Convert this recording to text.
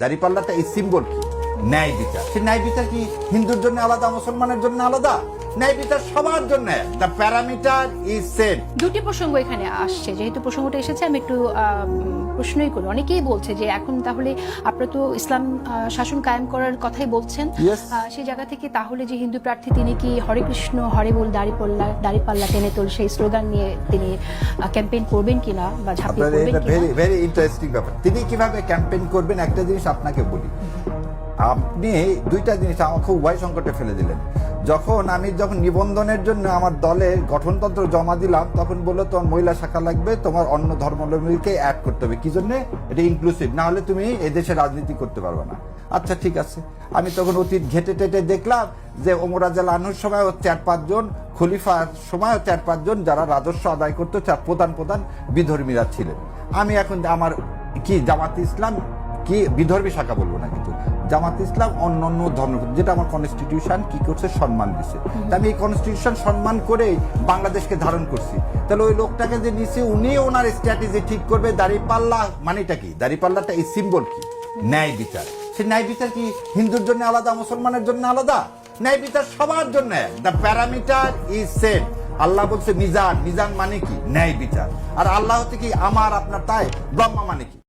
দাঁড়িপাল্লাটা এই সিম্বল কি? ন্যায় বিচার। সেই ন্যায় বিচার কি হিন্দুর জন্য আলাদা, মুসলমানের জন্য আলাদা? ন্যায় বিচার সবার জন্য। The parameter is same. দুটি প্রসঙ্গ এখানে আসছে, যেহেতু প্রসঙ্গটা এসেছে আমি একটু প্রশ্নই করি। অনেকেই বলছে যে এখন তাহলে আপনারা তো ইসলাম শাসন কায়েম করার কথাই বলছেন, সেই জায়গা থেকে তাহলে যে হিন্দু প্রার্থী তিনি কি হরে কৃষ্ণ হরে বল দাড়িপাল্লা টেনে তোল সেই স্লোগান নিয়ে তিনি ক্যাম্পেইন করবেন কিনা বা ঝাঁপিয়ে পড়বেন কিনা? ভেরি ভেরি ইন্টারেস্টিং ব্যাপার। তিনি কিভাবে ক্যাম্পেইন করবেন একটা জিনিস আপনাকে বলি। আপনি দুইটা জিনিস আমাকে উভয় সংকটে ফেলে দিলেন। যখন নিবন্ধনের জন্য আমার দলের গঠনতন্ত্র জমা দিলাম, তখন বললো তোমার মহিলা শাখা লাগবে, তোমার অন্য ধর্মাবলম্বীকে অ্যাড করতে হবে। কি জন্য? এটা ইনক্লুসিভ, না হলে তুমি এদেশে রাজনীতি করতে পারবে না। আচ্ছা ঠিক আছে। আমি তখন অতীত ঘেটে টেটে দেখলাম যে ওমর রাদিয়াল্লাহু আনহুর সময় 4-5 জন, খলিফার সময় 4-5 জন যারা রাজস্ব আদায় করতো, প্রধান বিধর্মীরা ছিলেন। আমি এখন আমার কি জামাতে ইসলাম কি বিধর্মী শাখা বলবো না, কিন্তু জামাতে ইসলাম অন্যান্য ধর্ম, যেটা আমার কনস্টিটিউশন কি করছে, সম্মান দিছে। আমি এই কনস্টিটিউশন সম্মান করে বাংলাদেশকে ধারণ করছি। তাহলে ওই লোকটাকে যে নিচে উনি ওনার স্ট্র্যাটেজি ঠিক করবে। দাঁড়িপাল্লা মানেটা কি? দাঁড়িপাল্লাটা এই সিম্বল কি? ন্যায় বিচার। সেই ন্যায় বিচার কি হিন্দুর জন্য আলাদা, মুসলমানের জন্য আলাদা? ন্যায় বিচার সবার জন্য। The parameter is same. আল্লাহ বলছে মিজান। মিজান মানে কি? ন্যায় বিচার। আর আল্লাহ হচ্ছে কি? আমার আপনার, তাই ব্রহ্মা মানে কি?